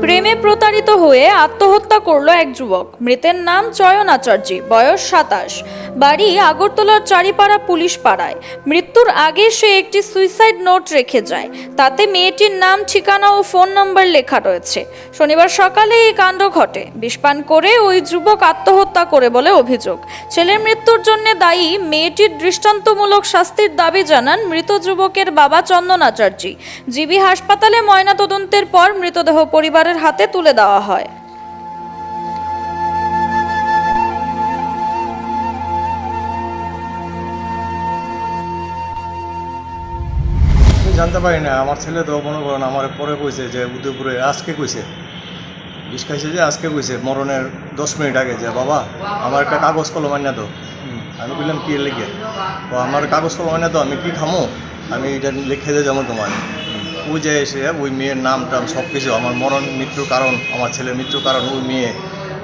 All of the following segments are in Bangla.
প্রেমে প্রতারিত হয়ে আত্মহত্যা করল এক যুবক। মৃতের নাম চয়ন আচার্যি, বয়স 27, বাড়ি আগরতলার চারিপাড়া পুলিশ পাড়ায়। মৃত্যুর আগে সে একটি সুইসাইড নোট রেখে যায়, তাতে মেয়েটির নাম, ঠিকানা ও ফোন নম্বর লেখা রয়েছে। শনিবার সকালে এই কাণ্ড ঘটে। বিষপান করে ওই যুবক আত্মহত্যা করে বলে অভিযোগ। ছেলের মৃত্যুর জন্য দায়ী মেয়েটির দৃষ্টান্তমূলক শাস্তির দাবি জানান মৃত যুবকের বাবা চন্দন আচার্যি। জিবি হাসপাতালে ময়নাতদন্তের পর মৃতদেহ পরিবারের হাতে তুলে দেওয়া হয়। জানতে পারি না, আমার ছেলে তো মনে করেন আমার পরে কইছে যে উদয়পুরে আজকে কইছে, বিষ খাইছে যে আজকে কইছে মরণের 10 মিনিট আগে যে বাবা আমার একটা কাগজ কলম আইনা তো। আমি বললাম কি লিখে? ও আমার কাগজ কলম আইনা তো, আমি কি খামো, আমি এটা লিখে দিয়ে যাবো তোমার। ওই যে এসে ওই মেয়ের নাম টাম সব কিছু, আমার মরণ মৃত্যুর কারণ, আমার ছেলের মৃত্যুর কারণ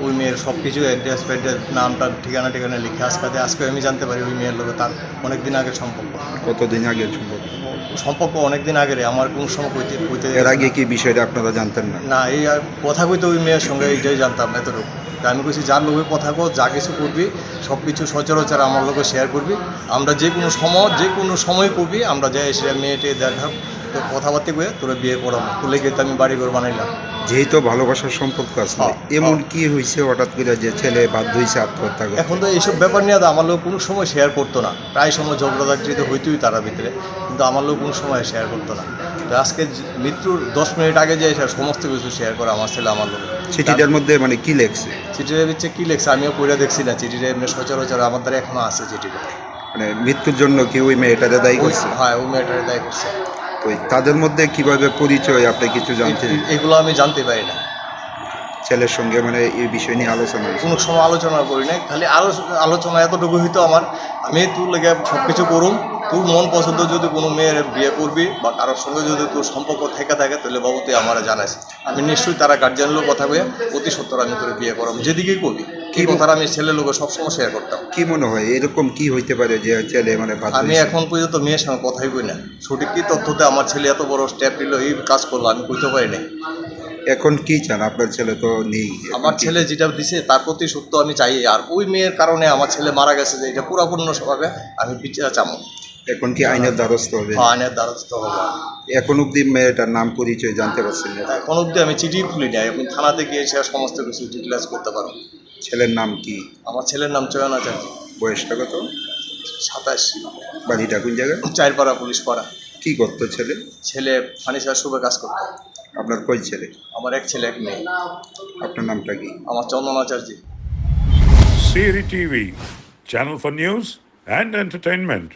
ওই মেয়ের সব কিছু অ্যাড্রেস ফ্যাড্রেস নামটা ঠিকানা লিখে আজকে আমি জানতে পারি ওই মেয়ের লোক তার অনেক দিন আগের সম্পর্ক। কতদিন আগের সম্পর্ক অনেক দিন আগের, আমার কোন সময় কইতে এর আগে কি বিষয়টা আপনারা জানতেন না? না, এই কথা কইতে ওই মেয়ের সঙ্গে এইটাই জানতাম এতটুকু। আমি কইছি যার লোকে কথা কো, যা কিছু করবি সব কিছু সচরাচর আমার লোকে শেয়ার করবি, আমরা যে কোনো সময় করবি, আমরা যাই এসে মেয়েটে দেখাব, তো কথাবার্তা কয়ে তোরা বিয়ে করাবো, তুলে গিয়ে আমি বাড়ি ঘর বানাইলাম। যেহেতু ভালোবাসার সম্পর্ক আছে, এমন কি হয়েছে হঠাৎ করে যে ছেলে বাধ্য হয়েছে আত্মহত্যা করতে? এখন তো এইসব ব্যাপার নিয়ে আমার লোক কোনো সময় শেয়ার করতো না, প্রায় সময় ঝগড়াঝাটি তো হইতোই তারা ভিতরে, কিন্তু আমার লোক কোনো সময় শেয়ার করতো না। তো আজকে মৃত্যুর 10 মিনিট আগে যে সমস্ত কিছু শেয়ার করে আমার ছেলে আমার লোক। চিঠিটার মধ্যে মানে কি লেখছে? চিঠিটা হচ্ছে কি লেখছে আমিও পড়ে দেখছি না, চিঠিটা এমনি সচরাচর আমার দ্বারা এখনো আছে চিঠিটা। মানে মৃত্যুর জন্য কি ওই মেয়েটারে দায়ী করছে? হ্যাঁ, ওই মেয়েটারে দায়ী করছে। তো তাদের মধ্যে কিভাবে পরিচয় আপনি কিছু জানতেন? এগুলো আমি জানতে পারি না। ছেলের সঙ্গে মানে এই বিষয় নিয়ে আলোচনা কোনো সময় আলোচনা করি না, খালি আলোচনা এতটুকু হইতো আমার, আমি তোর লেগে সব কিছু করুম, তোর মন পছন্দ যদি কোনো মেয়ের বিয়ে করবি বা কারোর সঙ্গে যদি তোর সম্পর্ক থেকে থাকে তাহলে বাবু তুই আমার জানাস, আমি নিশ্চয়ই তারা গার্জিয়ান লোক কথা বলে অতি সত্তর আমি তোর বিয়ে করাম, যেদিকেই করবি। কি কথাটা আমি ছেলে লোক সবসময় শেয়ার করতাম। কি মনে হয় এরকম কি হইতে পারে যে ছেলে মানে? আমি এখন পর্যন্ত মেয়ের সঙ্গে কথাই কই না, সঠিক কি তথ্যতে আমার ছেলে এত বড় স্টেপ নিল, এই কাজ করলো, আমি কইতে পারি না। এখন কি চান? আপনার ছেলে তো নেই, আমার ছেলে যেটা দিছে তার প্রতি সত্য আমি চাই, আর ওই মেয়ের কারণে আমার ছেলে মারা গেছে যে এটা পুরাপূর্ণভাবে আমি বিচার চাবো। এখন কি আইনের দ্বারস্থ হবে? আইনের দ্বারস্থ হবো। এখন অব্দি মেয়েটার নাম পরিচয় জানতে পারছেন না? এখন অব্দি আমি চিঠি খুলি নাই, আপনি থানাতে গিয়ে সে সমস্ত কিছু ডিটেলস করতে পারো। ছেলের নাম কি? আমার ছেলের নাম চয়ন আচার্য। বয়সটা কত? 27। বাড়িটা কোন জায়গায়? চারপাড়া পুলিশ পাড়া। কি করতো ছেলে? ছেলে ফার্নিচার শুভে কাজ করতো। আপনার কয় ছেলে? আমার এক ছেলে এক মেয়ে। আপনার নামটা কি? আমার চন্দন আচার্য। Siri TV, channel for news and entertainment.